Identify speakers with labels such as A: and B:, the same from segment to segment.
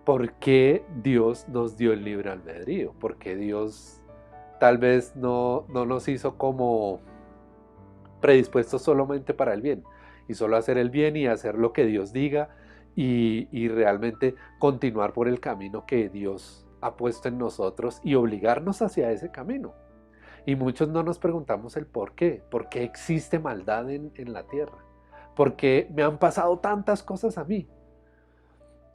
A: ¿por qué Dios nos dio el libre albedrío? ¿Por qué Dios tal vez no nos hizo como predispuestos solamente para el bien? Y solo hacer el bien y hacer lo que Dios diga y realmente continuar por el camino que Dios ha puesto en nosotros y obligarnos hacia ese camino. Y muchos no nos preguntamos el por qué existe maldad en la tierra, por qué me han pasado tantas cosas a mí.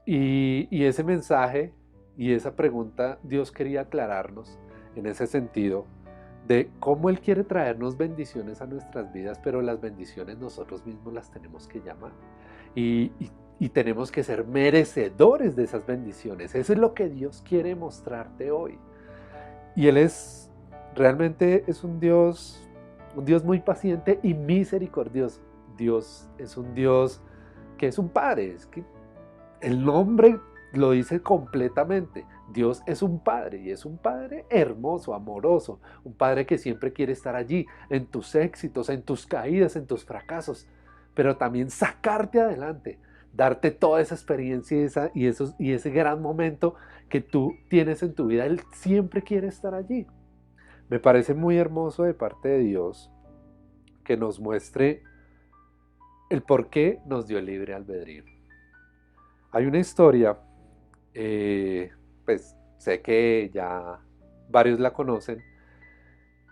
A: Y ese mensaje y esa pregunta Dios quería aclararnos en ese sentido de cómo Él quiere traernos bendiciones a nuestras vidas, pero las bendiciones nosotros mismos las tenemos que llamar. Y tenemos que ser merecedores de esas bendiciones. Eso es lo que Dios quiere mostrarte hoy. Y Él es, realmente es un Dios muy paciente y misericordioso. Dios es un Dios que es un Padre, es que el nombre lo dice completamente. Dios es un Padre y es un Padre hermoso, amoroso, un Padre que siempre quiere estar allí, en tus éxitos, en tus caídas, en tus fracasos, pero también sacarte adelante, darte toda esa experiencia y ese gran momento que tú tienes en tu vida. Él siempre quiere estar allí. Me parece muy hermoso de parte de Dios que nos muestre el por qué nos dio el libre albedrío. Hay una historia, pues sé que ya varios la conocen,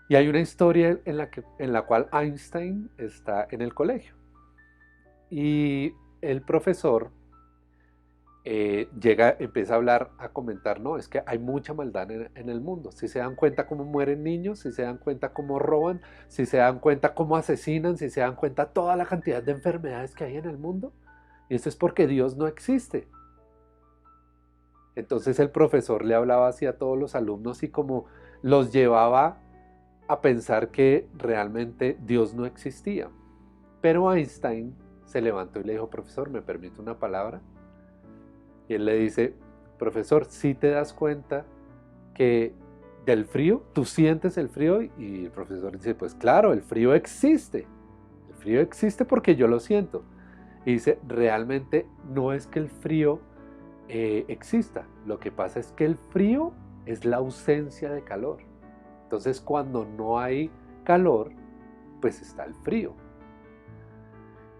A: y hay una historia en la cual Einstein está en el colegio y el profesor empieza a hablar, a comentar, no, es que hay mucha maldad en el mundo. Si se dan cuenta cómo mueren niños, si se dan cuenta cómo roban, si se dan cuenta cómo asesinan, si se dan cuenta toda la cantidad de enfermedades que hay en el mundo, y eso es porque Dios no existe. Entonces el profesor le hablaba así a todos los alumnos y como los llevaba a pensar que realmente Dios no existía. Pero Einstein se levantó y le dijo, profesor, ¿me permite una palabra? Y él le dice, profesor, ¿sí te das cuenta que del frío, tú sientes el frío? Y el profesor dice, pues claro, el frío existe. El frío existe porque yo lo siento. Y dice, realmente no es que el frío exista. Lo que pasa es que el frío es la ausencia de calor. Entonces cuando no hay calor, pues está el frío.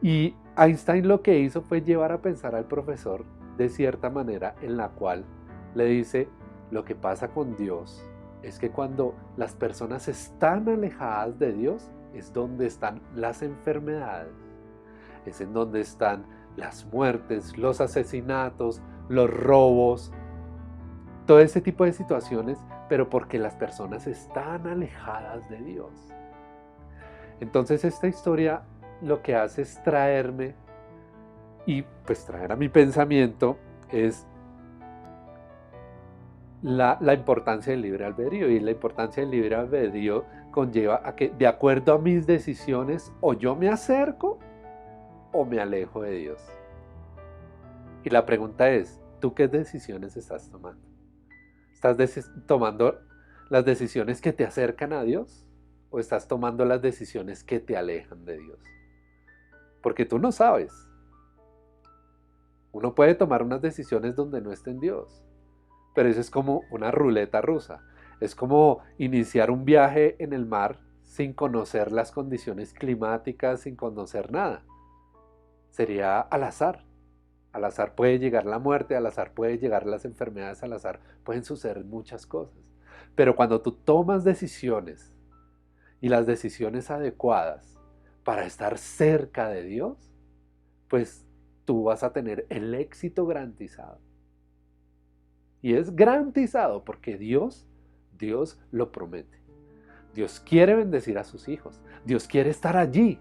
A: Y Einstein lo que hizo fue llevar a pensar al profesor de cierta manera en la cual le dice, lo que pasa con Dios es que cuando las personas están alejadas de Dios es donde están las enfermedades, es en donde están las muertes, los asesinatos, los robos, todo ese tipo de situaciones, pero porque las personas están alejadas de Dios. Entonces esta historia lo que hace es traerme y pues traer a mi pensamiento es la importancia del libre albedrío, y la importancia del libre albedrío conlleva a que de acuerdo a mis decisiones o yo me acerco o me alejo de Dios. Y la pregunta es, ¿tú qué decisiones estás tomando? ¿Estás tomando las decisiones que te acercan a Dios o estás tomando las decisiones que te alejan de Dios? Porque tú no sabes. Uno puede tomar unas decisiones donde no esté en Dios, pero eso es como una ruleta rusa. Es como iniciar un viaje en el mar sin conocer las condiciones climáticas, sin conocer nada. Sería al azar. Al azar puede llegar la muerte, al azar puede llegar las enfermedades, al azar pueden suceder muchas cosas. Pero cuando tú tomas decisiones y las decisiones adecuadas para estar cerca de Dios, pues tú vas a tener el éxito garantizado. Y es garantizado porque Dios lo promete. Dios quiere bendecir a sus hijos. Dios quiere estar allí.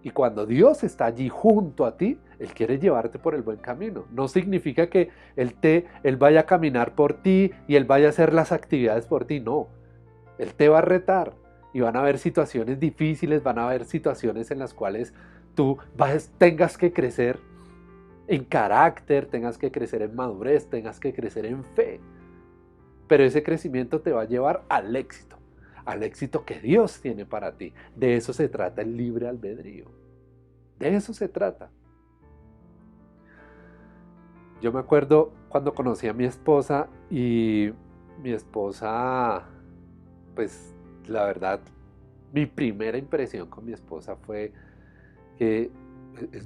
A: Y cuando Dios está allí junto a ti, Él quiere llevarte por el buen camino. No significa que Él vaya a caminar por ti y Él vaya a hacer las actividades por ti. No, Él te va a retar. Y van a haber situaciones difíciles, van a haber situaciones en las cuales tengas que crecer en carácter, tengas que crecer en madurez, tengas que crecer en fe. Pero ese crecimiento te va a llevar al éxito que Dios tiene para ti. De eso se trata el libre albedrío. De eso se trata. Yo me acuerdo cuando conocí a mi esposa y mi esposa, pues la verdad, mi primera impresión con mi esposa fue que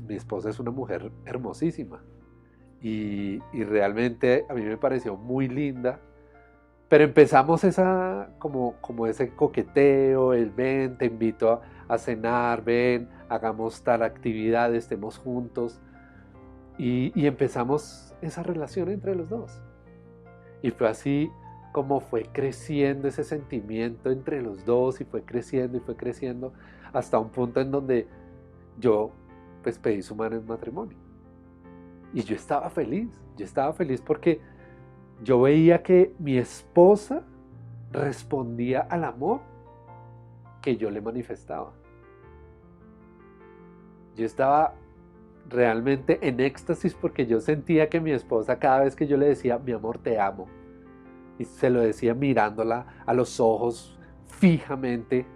A: mi esposa es una mujer hermosísima y realmente a mí me pareció muy linda, pero empezamos como ese coqueteo, el ven, te invito a cenar, ven, hagamos tal actividad, estemos juntos y empezamos esa relación entre los dos. Y fue así como fue creciendo ese sentimiento entre los dos y fue creciendo hasta un punto en donde yo pues pedí su mano en matrimonio. Y yo estaba feliz porque yo veía que mi esposa respondía al amor que yo le manifestaba. Yo estaba realmente en éxtasis porque yo sentía que mi esposa cada vez que yo le decía, mi amor, te amo, y se lo decía mirándola a los ojos fijamente,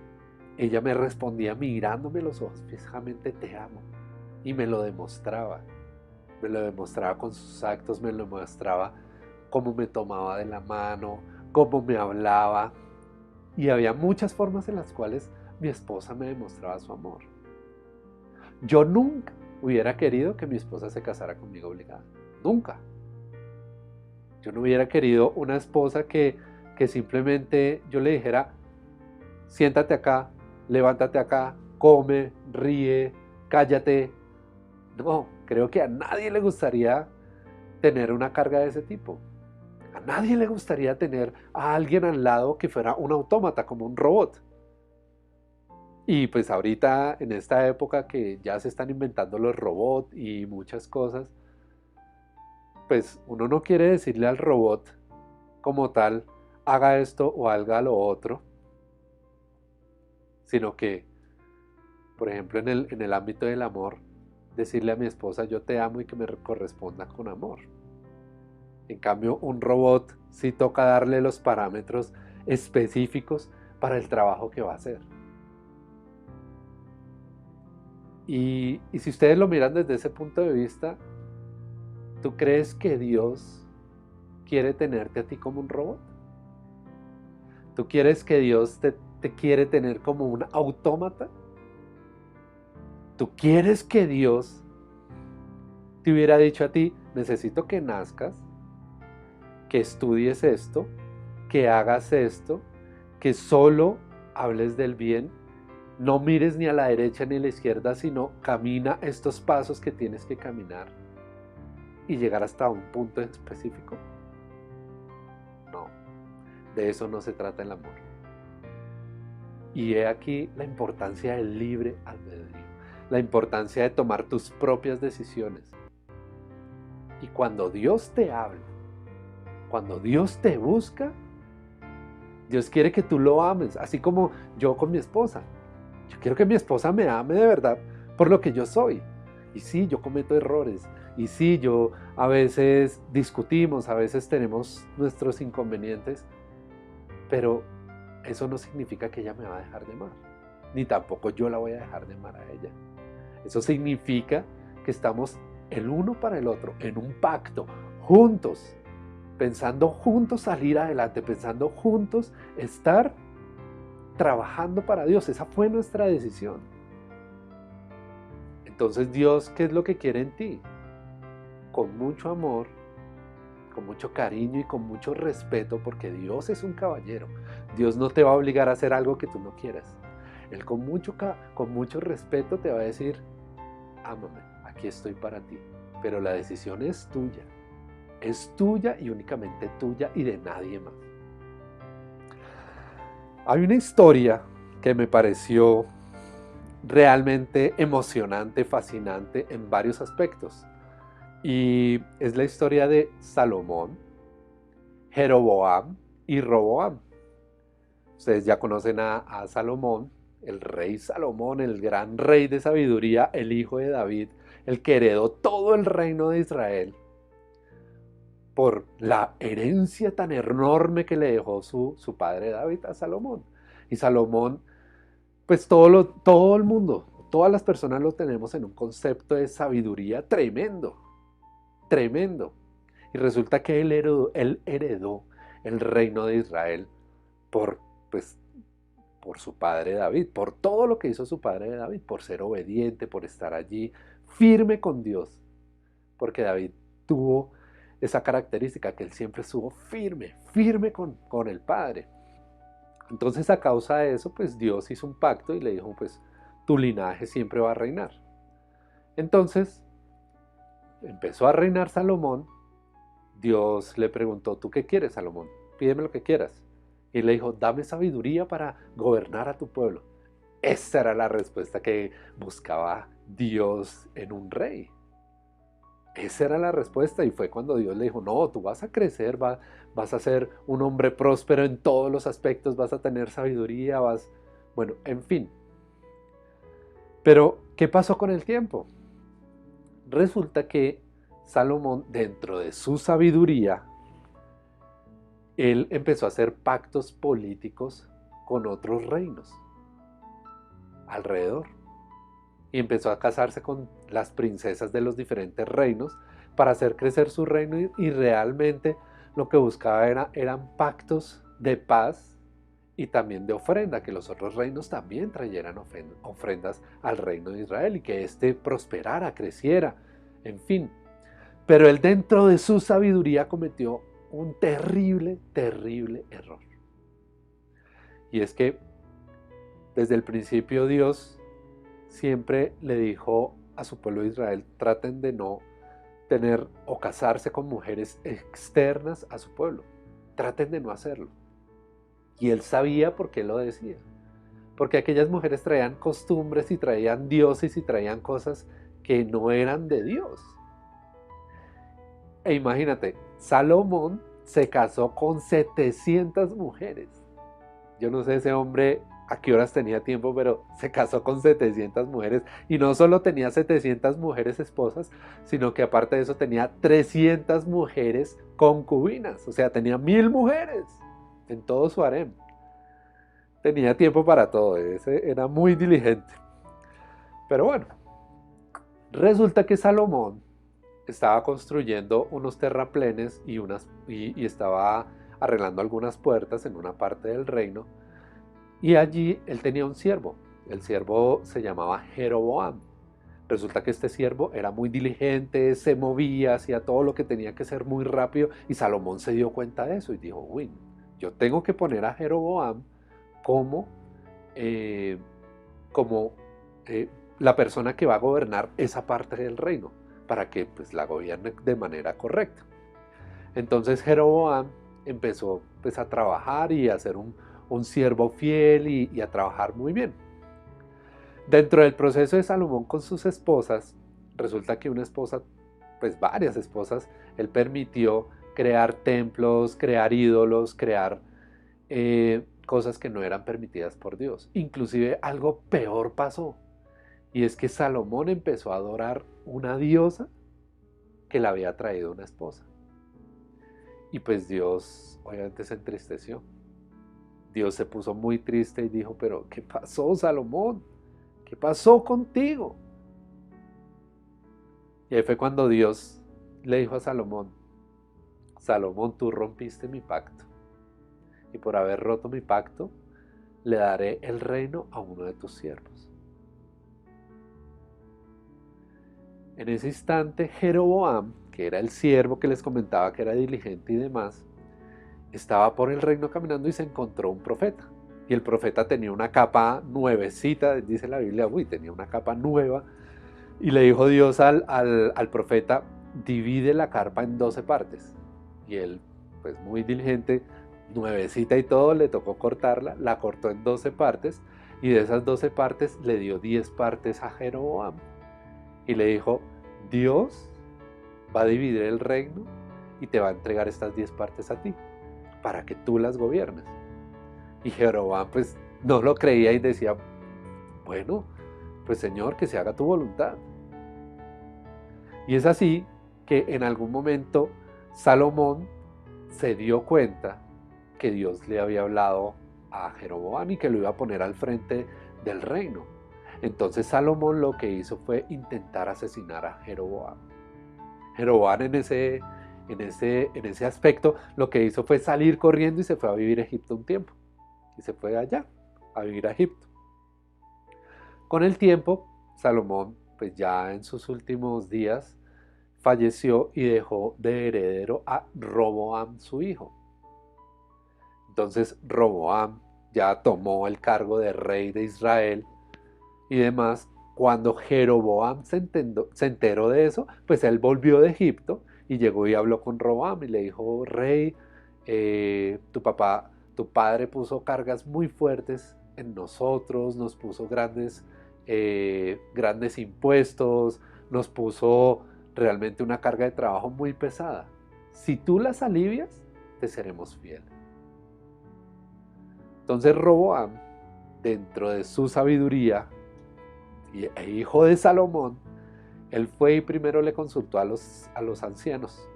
A: ella me respondía mirándome a los ojos fijamente, te amo. Y me lo demostraba con sus actos, me lo demostraba cómo me tomaba de la mano, cómo me hablaba. Y había muchas formas en las cuales mi esposa me demostraba su amor. Yo nunca hubiera querido que mi esposa se casara conmigo obligada. Nunca. Yo no hubiera querido una esposa que simplemente yo le dijera, siéntate acá, levántate acá, come, ríe, cállate. No, creo que a nadie le gustaría tener una carga de ese tipo. A nadie le gustaría tener a alguien al lado que fuera un autómata, como un robot. Y pues ahorita, en esta época que ya se están inventando los robots y muchas cosas, pues uno no quiere decirle al robot como tal, haga esto o haga lo otro, sino que, por ejemplo, en el ámbito del amor, decirle a mi esposa yo te amo y que me corresponda con amor. En cambio, un robot sí toca darle los parámetros específicos para el trabajo que va a hacer. Y si ustedes lo miran desde ese punto de vista, ¿tú crees que Dios quiere tenerte a ti como un robot? ¿Tú quieres que Dios te quiere tener como un autómata? ¿Tú quieres que Dios te hubiera dicho a ti, necesito que nazcas, que estudies esto, que hagas esto, que solo hables del bien, no mires ni a la derecha ni a la izquierda, sino camina estos pasos que tienes que caminar y llegar hasta un punto específico? No, de eso no se trata el amor. Y he aquí la importancia del libre albedrío, la importancia de tomar tus propias decisiones. Y cuando Dios te habla, cuando Dios te busca, Dios quiere que tú lo ames, así como yo con mi esposa. Yo quiero que mi esposa me ame de verdad por lo que yo soy. Y sí, yo cometo errores. Y sí, yo a veces discutimos, a veces tenemos nuestros inconvenientes, pero eso no significa que ella me va a dejar de amar. Ni tampoco yo la voy a dejar de amar a ella. Eso significa que estamos el uno para el otro, en un pacto, juntos, pensando juntos salir adelante, pensando juntos estar trabajando para Dios. Esa fue nuestra decisión. Entonces Dios, ¿qué es lo que quiere en ti? Con mucho amor, con mucho cariño y con mucho respeto, porque Dios es un caballero. Dios no te va a obligar a hacer algo que tú no quieras. Él con mucho respeto te va a decir, ámame, aquí estoy para ti. Pero la decisión es tuya. Es tuya y únicamente tuya y de nadie más. Hay una historia que me pareció realmente emocionante, fascinante en varios aspectos. Y es la historia de Salomón, Jeroboam y Roboam. Ustedes ya conocen a Salomón, el rey Salomón, el gran rey de sabiduría, el hijo de David, el que heredó todo el reino de Israel por la herencia tan enorme que le dejó su padre David a Salomón. Y Salomón, pues todo el mundo, todas las personas lo tenemos en un concepto de sabiduría tremendo, tremendo. Y resulta que él heredó el reino de Israel por, pues, por su padre David, por todo lo que hizo su padre David, por ser obediente, por estar allí firme con Dios, porque David tuvo esa característica que él siempre estuvo firme, firme con el Padre. Entonces a causa de eso, pues Dios hizo un pacto y le dijo, pues tu linaje siempre va a reinar. Entonces empezó a reinar Salomón. Dios le preguntó, ¿tú qué quieres, Salomón? Pídeme lo que quieras. Y le dijo, dame sabiduría para gobernar a tu pueblo. Esa era la respuesta que buscaba Dios en un rey. Esa era la respuesta y fue cuando Dios le dijo, no, tú vas a crecer, vas a ser un hombre próspero en todos los aspectos, vas a tener sabiduría, bueno, en fin. Pero, ¿qué pasó con el tiempo? Resulta que Salomón, dentro de su sabiduría, él empezó a hacer pactos políticos con otros reinos alrededor. Y empezó a casarse con las princesas de los diferentes reinos para hacer crecer su reino y realmente lo que buscaba eran pactos de paz y también de ofrenda, que los otros reinos también trayeran ofrendas al reino de Israel y que éste prosperara, creciera, en fin. Pero él dentro de su sabiduría cometió un terrible, terrible error. Y es que desde el principio Dios siempre le dijo a su pueblo de Israel, traten de no tener o casarse con mujeres externas a su pueblo. Traten de no hacerlo. Y él sabía por qué lo decía. Porque aquellas mujeres traían costumbres y traían dioses y traían cosas que no eran de Dios. E imagínate, Salomón se casó con 700 mujeres. Yo no sé ese hombre a qué horas tenía tiempo, pero se casó con 700 mujeres y no solo tenía 700 mujeres esposas, sino que aparte de eso tenía 300 mujeres concubinas, o sea, tenía 1000 mujeres en todo su harem. Tenía tiempo para todo, ese era muy diligente. Pero bueno, resulta que Salomón estaba construyendo unos terraplenes y estaba arreglando algunas puertas en una parte del reino. Y allí él tenía un siervo. El siervo se llamaba Jeroboam. Resulta que este siervo era muy diligente, se movía, hacía todo lo que tenía que ser muy rápido y Salomón se dio cuenta de eso y dijo, uy, yo tengo que poner a Jeroboam como, eh, como la persona que va a gobernar esa parte del reino para que pues, la gobierne de manera correcta. Entonces Jeroboam empezó pues, a trabajar y a ser un siervo fiel y a trabajar muy bien. Dentro del proceso de Salomón con sus esposas, resulta que una esposa, pues varias esposas, él permitió crear templos, crear ídolos, crear cosas que no eran permitidas por Dios. Inclusive algo peor pasó, y es que Salomón empezó a adorar una diosa que le había traído una esposa. Y pues Dios obviamente se entristeció. Dios se puso muy triste y dijo, pero ¿qué pasó, Salomón? ¿Qué pasó contigo? Y ahí fue cuando Dios le dijo a Salomón, Salomón, tú rompiste mi pacto. Y por haber roto mi pacto, le daré el reino a uno de tus siervos. En ese instante, Jeroboam, que era el siervo que les comentaba que era diligente y demás, estaba por el reino caminando y se encontró un profeta. Y el profeta tenía una capa nuevecita, dice la Biblia, tenía una capa nueva. Y le dijo Dios al profeta, divide la carpa en 12 partes. Y él, pues muy diligente, nuevecita y todo, le tocó cortarla, la cortó en 12 partes. Y de esas 12 partes le dio 10 partes a Jeroboam. Y le dijo, Dios va a dividir el reino y te va a entregar estas 10 partes a ti, para que tú las gobiernes. Y Jeroboam pues no lo creía y decía, bueno, pues Señor, que se haga tu voluntad. Y es así que en algún momento Salomón se dio cuenta que Dios le había hablado a Jeroboam y que lo iba a poner al frente del reino. Entonces Salomón lo que hizo fue intentar asesinar a Jeroboam. Jeroboam en ese aspecto, lo que hizo fue salir corriendo y se fue a vivir a Egipto un tiempo. Y se fue allá, a vivir a Egipto. Con el tiempo, Salomón, pues ya en sus últimos días, falleció y dejó de heredero a Roboam, su hijo. Entonces Roboam ya tomó el cargo de rey de Israel y demás. Cuando Jeroboam se enteró de eso, pues él volvió de Egipto y llegó y habló con Roboam y le dijo, rey, tu padre puso cargas muy fuertes en nosotros, nos puso grandes impuestos, nos puso realmente una carga de trabajo muy pesada. Si tú las alivias, te seremos fieles. Entonces Roboam, dentro de su sabiduría, e hijo de Salomón, él fue y primero le consultó a los ancianos.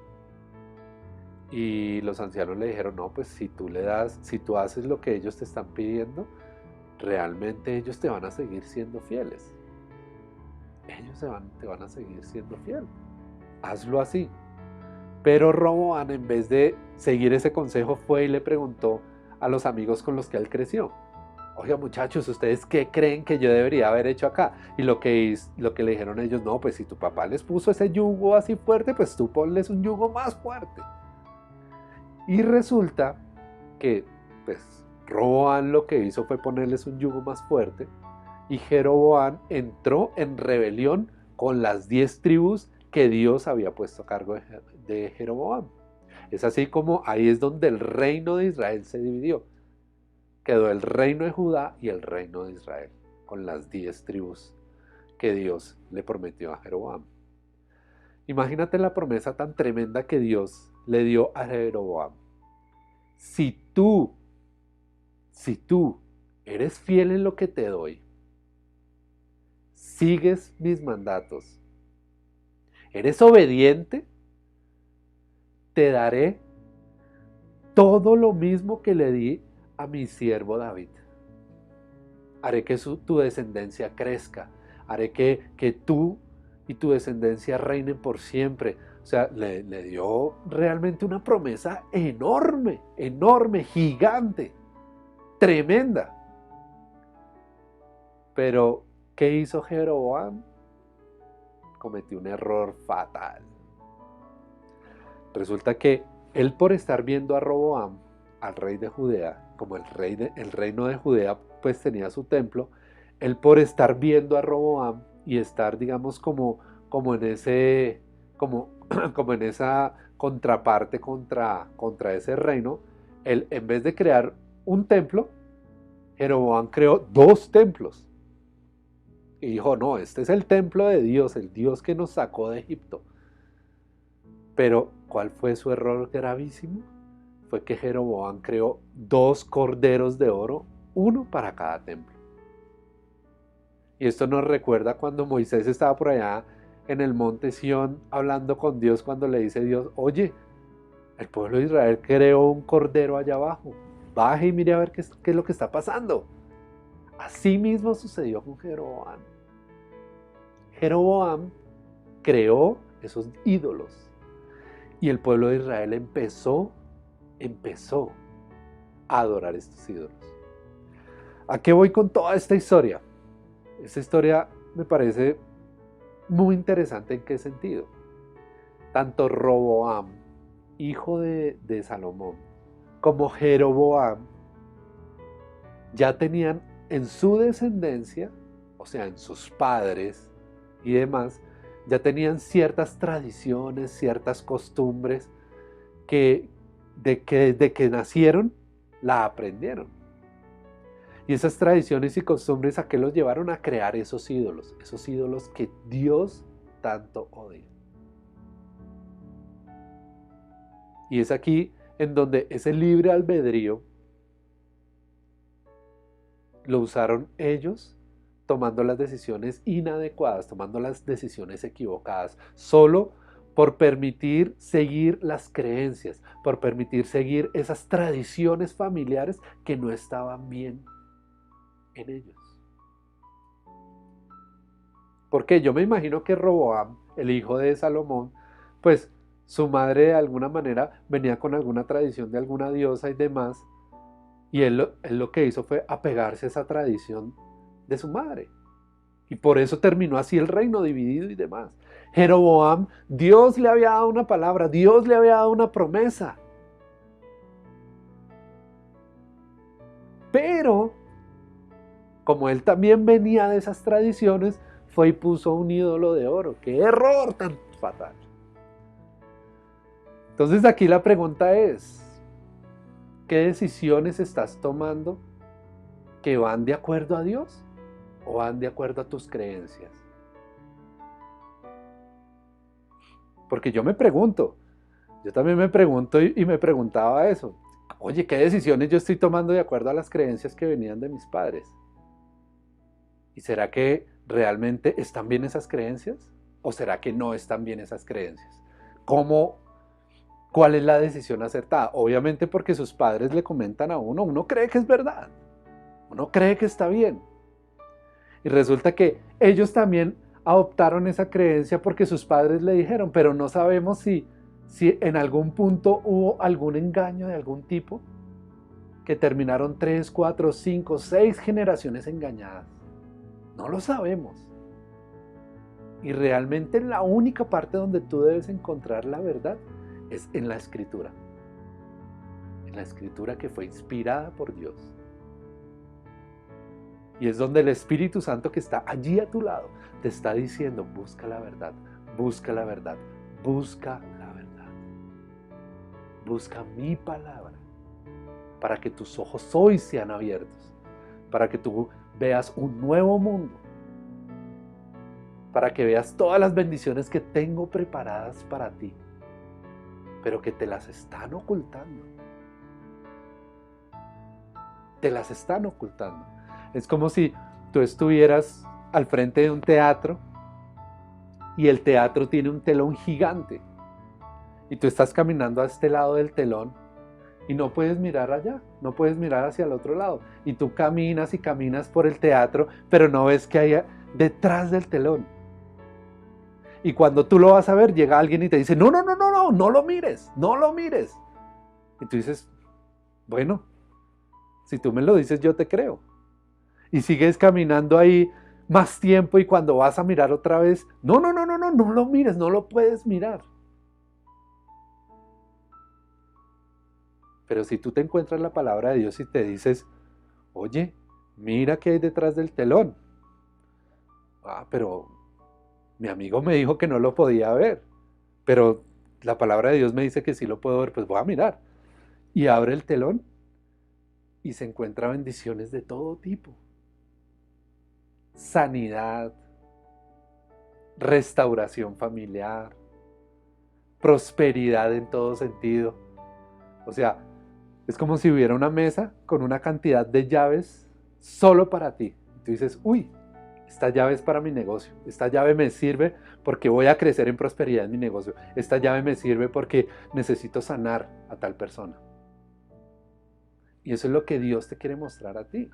A: Y los ancianos le dijeron, no, pues si tú haces lo que ellos te están pidiendo, realmente ellos te van a seguir siendo fieles. Ellos te van a seguir siendo fiel. Hazlo así. Pero Roboam, en vez de seguir ese consejo, fue y le preguntó a los amigos con los que él creció. Oiga, muchachos, ¿ustedes qué creen que yo debería haber hecho acá? Y lo que le dijeron ellos, no, pues si tu papá les puso ese yugo así fuerte, pues tú ponles un yugo más fuerte. Y resulta que, pues, Roboam lo que hizo fue ponerles un yugo más fuerte y Jeroboam entró en rebelión con las 10 tribus que Dios había puesto a cargo de Jeroboam. Es así como ahí es donde el reino de Israel se dividió. Quedó el reino de Judá y el reino de Israel, con las 10 tribus que Dios le prometió a Jeroboam. Imagínate la promesa tan tremenda que Dios le dio a Jeroboam. Si tú eres fiel en lo que te doy, sigues mis mandatos, eres obediente, te daré todo lo mismo que le di a mi siervo David. Haré que tu descendencia crezca. Haré que tú y tu descendencia reinen por siempre. O sea, le dio realmente una promesa enorme, enorme, gigante, tremenda. Pero, ¿qué hizo Jeroboam? Cometió un error fatal. Resulta que él, por estar viendo a Roboam, al rey de Judea, como el reino de Judea pues tenía su templo, él, por estar viendo a Roboam y estar, digamos, como en ese, como, como en esa contraparte contra ese reino, él, en vez de crear un templo, Jeroboam creó 2 templos. Y dijo, no, este es el templo de Dios, el Dios que nos sacó de Egipto. Pero, ¿cuál fue su error gravísimo? Fue que Jeroboam creó 2 corderos de oro, uno para cada templo. Y esto nos recuerda cuando Moisés estaba por allá en el monte Sión hablando con Dios, cuando le dice Dios, oye, el pueblo de Israel creó un cordero allá abajo, baje y mire a ver qué es lo que está pasando. Así mismo sucedió con Jeroboam. Jeroboam creó esos ídolos y el pueblo de Israel empezó a adorar estos ídolos. ¿A qué voy con toda esta historia? Esta historia me parece muy interesante. ¿En qué sentido? Tanto Roboam, hijo de Salomón, como Jeroboam ya tenían en su descendencia, o sea, en sus padres y demás, ya tenían ciertas tradiciones, ciertas costumbres que desde que nacieron la aprendieron. Y esas tradiciones y costumbres, ¿a qué los llevaron? A crear esos ídolos que Dios tanto odia. Y es aquí en donde ese libre albedrío lo usaron ellos, tomando las decisiones inadecuadas, tomando las decisiones equivocadas, solo por permitir seguir las creencias, por permitir seguir esas tradiciones familiares que no estaban bien en ellos. Porque yo me imagino que Roboam, el hijo de Salomón, pues Su madre de alguna manera venía con alguna tradición de alguna diosa y demás, y él lo que hizo fue apegarse a esa tradición de su madre. Y por eso terminó así el reino dividido y demás. Jeroboam, Dios le había dado una palabra, Dios le había dado una promesa. Pero, como él también venía de esas tradiciones, fue y puso un ídolo de oro. ¡Qué error tan fatal! Entonces aquí la pregunta es, ¿qué decisiones estás tomando que van de acuerdo a Dios o van de acuerdo a tus creencias? Porque yo también me pregunto y me preguntaba eso. Oye, ¿qué decisiones yo estoy tomando de acuerdo a las creencias que venían de mis padres? ¿Y será que realmente están bien esas creencias? ¿O será que no están bien esas creencias? ¿Cuál es la decisión acertada? Obviamente porque sus padres le comentan a uno cree que es verdad, uno cree que está bien. Y resulta que ellos también adoptaron esa creencia porque sus padres le dijeron, pero no sabemos si en algún punto hubo algún engaño de algún tipo, que terminaron 3, 4, 5, 6 generaciones engañadas. No lo sabemos. Y realmente la única parte donde tú debes encontrar la verdad es en la Escritura. En la Escritura que fue inspirada por Dios. Y es donde el Espíritu Santo que está allí a tu lado te está diciendo, busca la verdad, busca la verdad, busca la verdad. Busca mi palabra para que tus ojos hoy sean abiertos, para que tú veas un nuevo mundo, para que veas todas las bendiciones que tengo preparadas para ti, pero que te las están ocultando. Te las están ocultando. Es como si tú estuvieras al frente de un teatro y el teatro tiene un telón gigante y tú estás caminando a este lado del telón y no puedes mirar allá, no puedes mirar hacia el otro lado y tú caminas y caminas por el teatro, pero no ves que hay detrás del telón. Y cuando tú lo vas a ver, llega alguien y te dice, no, no, no, no, no, no lo mires, no lo mires. Y tú dices, bueno, si tú me lo dices, yo te creo. Y sigues caminando ahí más tiempo y cuando vas a mirar otra vez, no, no, no, no, no, no lo mires, no lo puedes mirar. Pero si tú te encuentras la palabra de Dios y te dices, oye, mira qué hay detrás del telón. Ah, pero mi amigo me dijo que no lo podía ver, pero la palabra de Dios me dice que sí lo puedo ver, pues voy a mirar. Y abre el telón y se encuentra bendiciones de todo tipo. Sanidad, restauración familiar, prosperidad en todo sentido. O sea, es como si hubiera una mesa con una cantidad de llaves solo para ti. Y tú dices, uy, esta llave es para mi negocio. Esta llave me sirve porque voy a crecer en prosperidad en mi negocio. Esta llave me sirve porque necesito sanar a tal persona. Y eso es lo que Dios te quiere mostrar a ti.